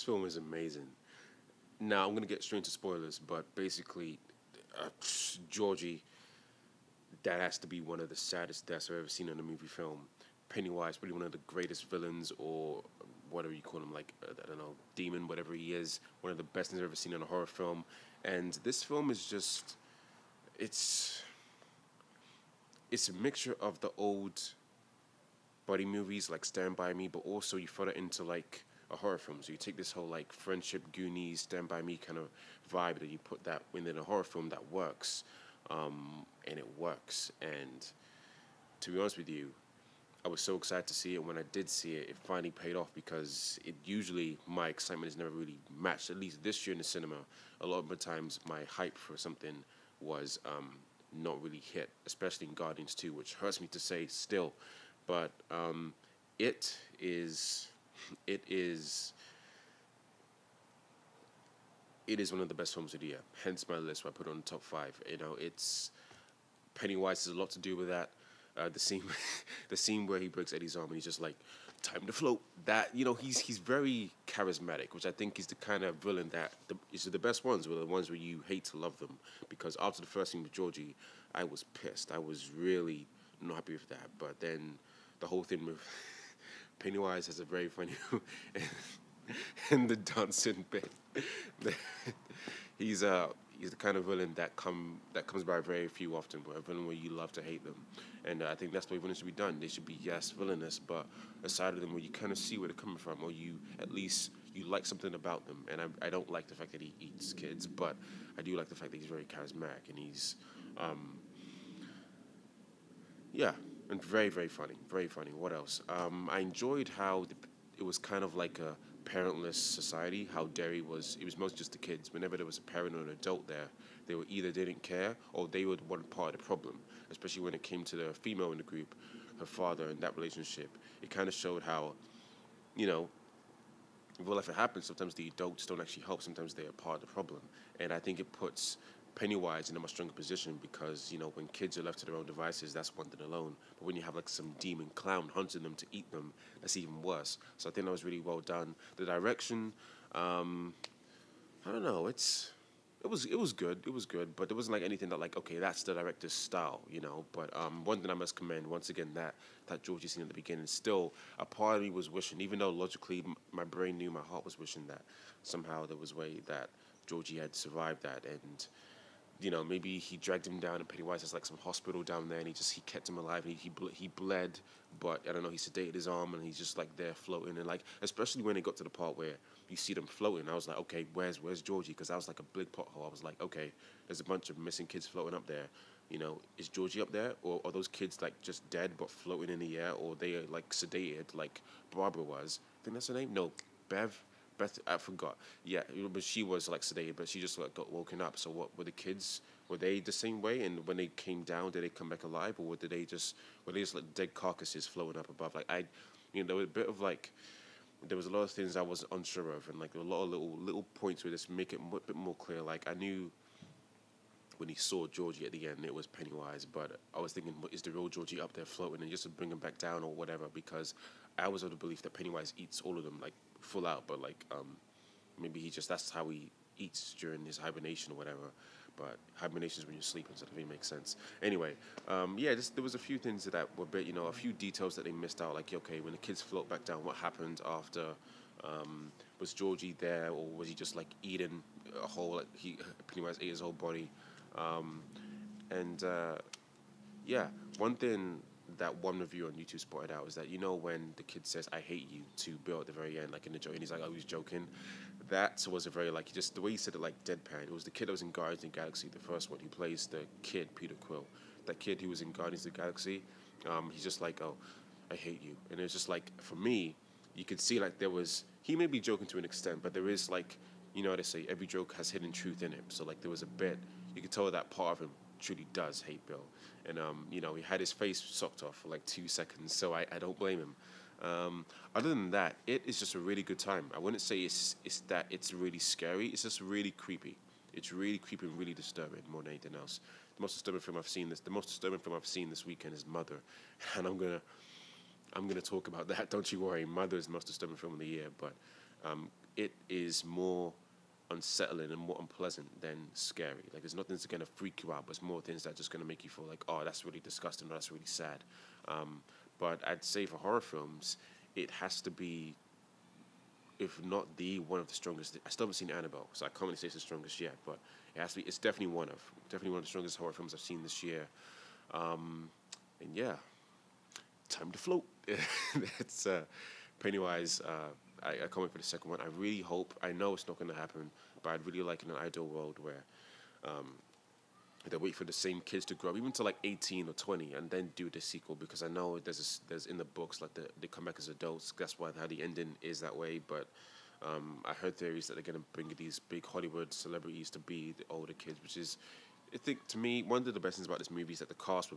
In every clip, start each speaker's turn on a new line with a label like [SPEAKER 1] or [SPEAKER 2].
[SPEAKER 1] this film is amazing. Now I'm gonna get straight into spoilers, but basically, uh, Georgie, that has to be one of the saddest deaths I've ever seen in a movie film. Pennywise, probably one of the greatest villains, or whatever you call him, like I don't know, demon, whatever he is. One of the best things I've ever seen in a horror film. And this film is just, it's it's a mixture of the old buddy movies like Stand By Me, but also you throw it into like a horror film. So you take this whole like friendship, Goonies, Stand By Me kind of vibe, and you put that within a horror film that works, and it works. And to be honest with you, I was so excited to see it. When I did see it, it finally paid off because it usually my excitement is never really matched. At least this year in the cinema, a lot of the times my hype for something was not really hit, especially in Guardians 2, which hurts me to say still. But it is, it is, it is one of the best films of the year. Hence my list, where I put it on the top five. You know, it's Pennywise has a lot to do with that. The scene, the scene where he breaks Eddie's arm and he's just like, "Time to float." That he's very charismatic, which I think is the kind of villain that is the best ones, were the ones where you hate to love them. Because after the first scene with Georgie, I was pissed. I was really not happy with that. But then the whole thing with Pennywise has a very funny and the dancing bit. he's he's the kind of villain that comes by very few often, but a villain where you love to hate them, and I think that's the way villains should be done. They should be, yes, villainous, but a side of them where you kind of see where they're coming from, or you at least you like something about them. And I don't like the fact that he eats kids, but I do like the fact that he's very charismatic and he's yeah, and very, very funny. Very funny. What else? I enjoyed how it was kind of like a parentless society. How Derry was, it was mostly just the kids. Whenever there was a parent or an adult there, they were either didn't care or they were one part of the problem. Especially when it came to the female in the group, her father, and that relationship. It kind of showed how, you know, well, if it happens, sometimes the adults don't actually help. Sometimes they are part of the problem, and I think it puts Pennywise in a much stronger position because when kids are left to their own devices, that's one thing alone. But when you have like some demon clown hunting them to eat them, that's even worse. So I think that was really well done. The direction, I don't know. It was good. It was good, but it wasn't like anything that like, okay, that's the director's style. But one thing I must commend once again, that Georgie scene at the beginning. Still, a part of me was wishing, even though logically my brain knew, my heart was wishing that somehow there was a way that Georgie had survived that, and maybe he dragged him down, and Pennywise has like some hospital down there, and he kept him alive. And he bled, but I don't know. He sedated his arm, and he's just like there floating, and like especially when it got to the part where you see them floating, I was like, okay, where's Georgie? Because that was like a big pothole. I was like, okay, there's a bunch of missing kids floating up there. Is Georgie up there, or are those kids like just dead but floating in the air, or they are like sedated like Barbara was? I think that's her name. No, Bev. Beth, I forgot. Yeah, but she was like sedated, but she just like got woken up. So what were the kids? Were they the same way? And when they came down, did they come back alive, or were they just like dead carcasses floating up above? Like there was a bit of like there was a lot of things I was unsure of, and like a lot of little points where just make it a bit more clear. Like I knew when he saw Georgie at the end, it was Pennywise, but I was thinking, is the real Georgie up there floating, and just to bring him back down or whatever? Because I was of the belief that Pennywise eats all of them like full out, but like maybe that's how he eats during his hibernation or whatever. But hibernation is when you're sleeping, so that doesn't make sense. Anyway, there was a few things that were a few details that they missed out. Like, okay, when the kids float back down, what happened after? Was Georgie there, or was he just like eating a whole? Like Pennywise ate his whole body, and yeah, one thing that one reviewer on YouTube spotted out is that when the kid says "I hate you" to Bill at the very end, like in the joke, and he's like, "Oh, he's joking." That was a very like just the way he said it, like deadpan. It was the kid that was in Guardians of the Galaxy, the first one. He plays the kid Peter Quill. That kid who was in Guardians of the Galaxy. He's just like, "Oh, I hate you," and it's just like for me, you could see like there was he may be joking to an extent, but there is like how they say every joke has hidden truth in it. So like there was a bit you could tell that part of him truly does hate Bill. And he had his face sucked off for like 2 seconds, so I don't blame him. Other than that, it is just a really good time. I wouldn't say it's really scary. It's just really creepy. It's really creepy and really disturbing more than anything else. The most disturbing film I've seen this weekend is Mother, and I'm gonna talk about that. Don't you worry, Mother is the most disturbing film of the year. But it is more unsettling and more unpleasant than scary. Like there's nothing that's gonna freak you out, but it's more things that are just gonna make you feel like, oh, that's really disgusting, or that's really sad. But I'd say for horror films, it has to be, if not the one of the strongest. I still haven't seen Annabelle, so I can't really say it's the strongest yet. But it has to be. It's definitely one of the strongest horror films I've seen this year. And yeah, time to float. It's Pennywise. I can't wait for the second one. I really hope. I know it's not going to happen, but I'd really like in an ideal world where they wait for the same kids to grow up, even to like 18 or 20, and then do the sequel. Because I know there's in the books like they come back as adults. That's why how the ending is that way. But I heard theories that they're going to bring these big Hollywood celebrities to be the older kids, which is, I think, to me, one of the best things about this movie is that the cast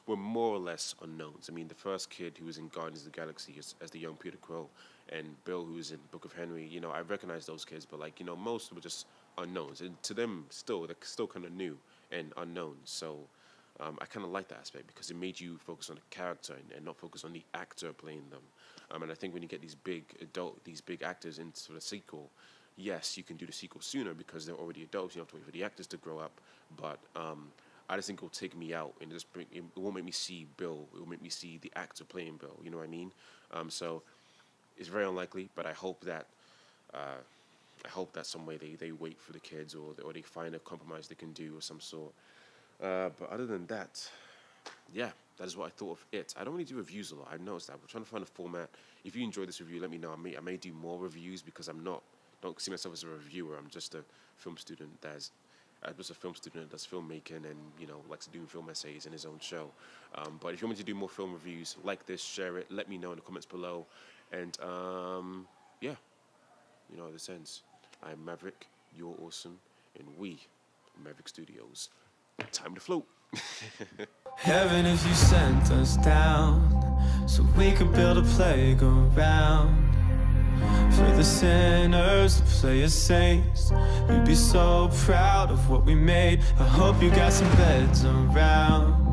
[SPEAKER 1] were more or less unknowns. I mean, the first kid who was in Guardians of the Galaxy as the young Peter Quill, and Bill, who was in Book of Henry, you know, I recognize those kids, but like, you know, most were just unknowns, and to them, they're still kind of new and unknown. So I kind of like that aspect because it made you focus on the character and not focus on the actor playing them. And I think when you get these big actors into the sequel, yes, you can do the sequel sooner because they're already adults. You don't have to wait for the actors to grow up. But I just think it'll take me out and it won't make me see Bill. It will make me see the actor playing Bill. You know what I mean? So it's very unlikely, but I hope that some way they wait for the kids or they find a compromise they can do of some sort. But other than that, yeah, that is what I thought of it. I don't really do reviews a lot. I've noticed that. We're trying to find a format. If you enjoyed this review, let me know. I may do more reviews because don't see myself as a reviewer. I'm just a film student that does filmmaking and, you know, likes to do film essays in his own show. But if you want me to do more film reviews like this, share it. Let me know in the comments below. And yeah, you know how this ends. I'm Maverick, you're awesome, and we, Maverick Studios, time to float.
[SPEAKER 2] Heaven, if you sent us down so we could build a playground for the sinners to play as saints, we'd be so proud of what we made. I hope you got some beds around.